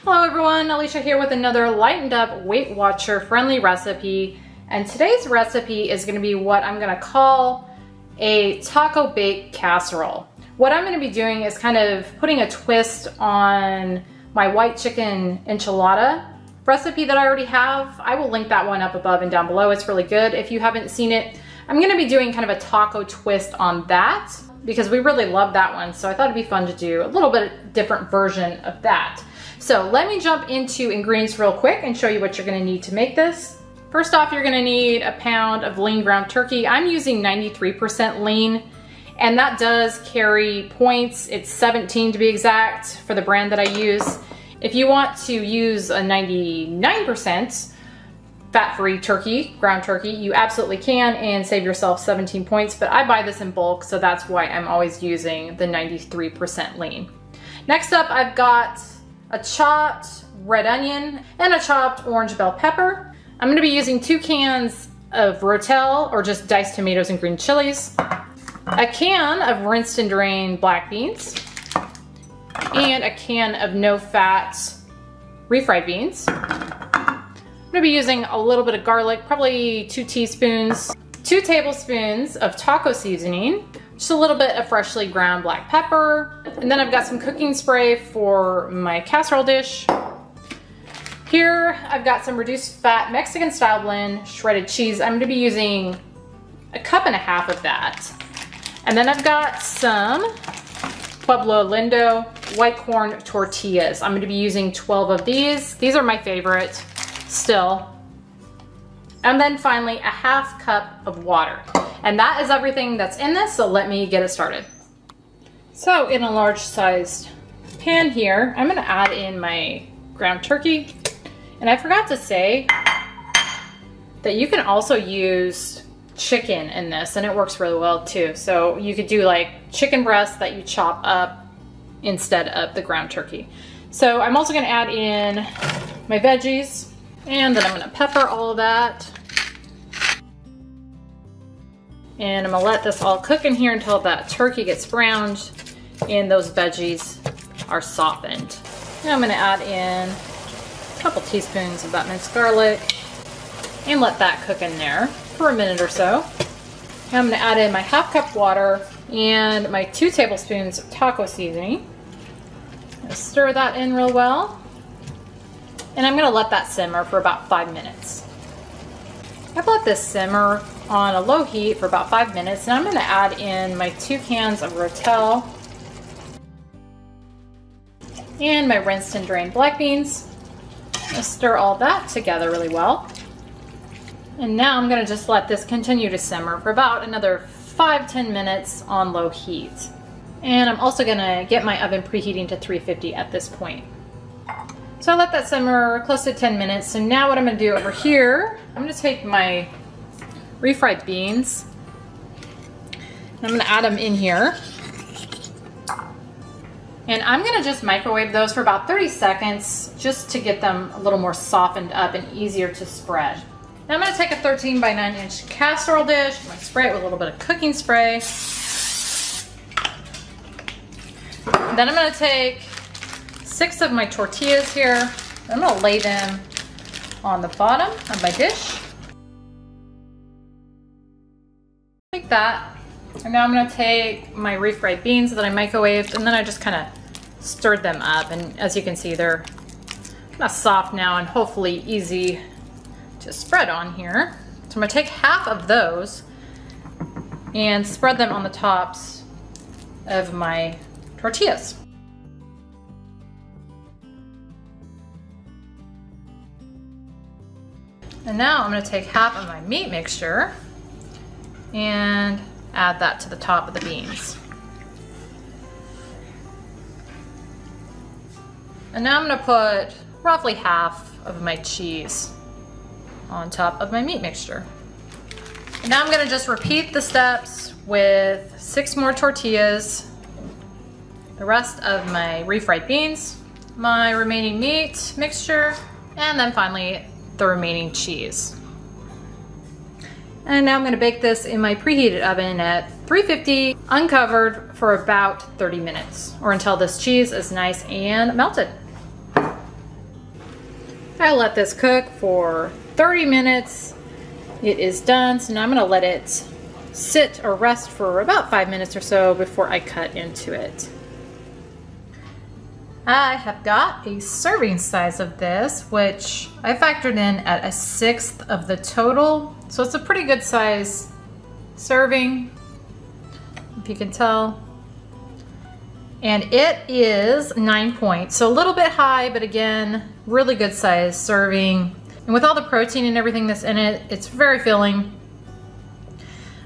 Hello everyone, Alicia here with another lightened up Weight Watcher friendly recipe. And today's recipe is going to be what I'm going to call a taco bake casserole. What I'm going to be doing is kind of putting a twist on my white chicken enchilada recipe that I already have. I will link that one up above and down below. It's really good if you haven't seen it. I'm going to be doing kind of a taco twist on that because we really love that one. So I thought it'd be fun to do a little bit different version of that. So let me jump into ingredients real quick and show you what you're going to need to make this. First off, you're going to need a pound of lean ground turkey. I'm using 93% lean, and that does carry points. It's 17 to be exact for the brand that I use. If you want to use a 99% fat-free turkey, ground turkey, you absolutely can and save yourself 17 points, but I buy this in bulk, so that's why I'm always using the 93% lean. Next up, I've got a chopped red onion and a chopped orange bell pepper. I'm going to be using 2 cans of Rotel, or just diced tomatoes and green chilies, a can of rinsed and drained black beans, and a can of no-fat refried beans. I'm going to be using a little bit of garlic, probably 2 teaspoons, 2 tablespoons of taco seasoning, just a little bit of freshly ground black pepper, and then I've got some cooking spray for my casserole dish. Here I've got some reduced fat Mexican style blend shredded cheese. I'm going to be using a cup and a half of that. And then I've got some Pueblo Lindo White corn tortillas. I'm going to be using 12 of these. These are my favorite still. And then finally a half cup of water. And that is everything that's in this, so let me get it started. So in a large sized pan here, I'm going to add in my ground turkey. And I forgot to say that you can also use chicken in this, and it works really well too. So you could do like chicken breast that you chop up instead of the ground turkey. So I'm also going to add in my veggies, and then I'm going to pepper all of that. And I'm going to let this all cook in here until that turkey gets browned and those veggies are softened. And I'm going to add in a couple teaspoons of that minced garlic and let that cook in there for a minute or so. And I'm going to add in my half cup water and my 2 tablespoons of taco seasoning. Stir that in real well. And I'm going to let that simmer for about 5 minutes. I've let this simmer on a low heat for about 5 minutes, and I'm going to add in my 2 cans of Rotel and my rinsed and drained black beans. Stir all that together really well. And now I'm going to just let this continue to simmer for about another 5-10 minutes on low heat. And I'm also going to get my oven preheating to 350 at this point. So I let that simmer close to 10 minutes. So now what I'm going to do over here, I'm going to take my refried beans and I'm going to add them in here. And I'm going to just microwave those for about 30 seconds just to get them a little more softened up and easier to spread. Now I'm going to take a 13 by 9 inch casserole dish. I'm going to spray it with a little bit of cooking spray. And then I'm going to take 6 of my tortillas here. I'm going to lay them on the bottom of my dish. Like that. And now I'm going to take my refried beans that I microwaved, and then I just kind of stirred them up. And as you can see, they're kind of soft now and hopefully easy to spread on here. So I'm going to take half of those and spread them on the tops of my tortillas. And now I'm going to take half of my meat mixture and add that to the top of the beans. And now I'm going to put roughly half of my cheese on top of my meat mixture. And now I'm going to just repeat the steps with 6 more tortillas, the rest of my refried beans, my remaining meat mixture, and then finally the remaining cheese. And now I'm going to bake this in my preheated oven at 350 uncovered for about 30 minutes, or until this cheese is nice and melted. I let this cook for 30 minutes. It is done, so now I'm gonna let it sit or rest for about 5 minutes or so before I cut into it. I have got a serving size of this, which I factored in at 1/6 of the total. So it's a pretty good size serving, if you can tell. And it is 9 points, so a little bit high, but again, really good size serving. And with all the protein and everything that's in it, it's very filling.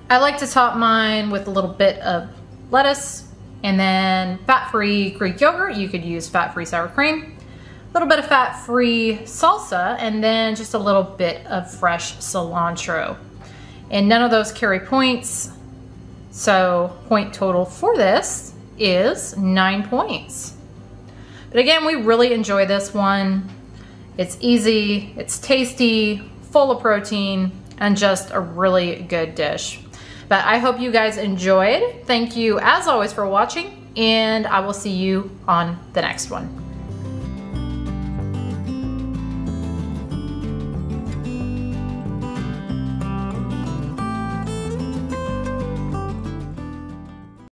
I like to top mine with a little bit of lettuce and then fat-free Greek yogurt. You could use fat-free sour cream, a little bit of fat-free salsa, and then just a little bit of fresh cilantro. And none of those carry points, so point total for this is 9 points. But again, we really enjoy this one. It's easy, it's tasty, full of protein, and just a really good dish. But I hope you guys enjoyed. Thank you as always for watching, and I will see you on the next one.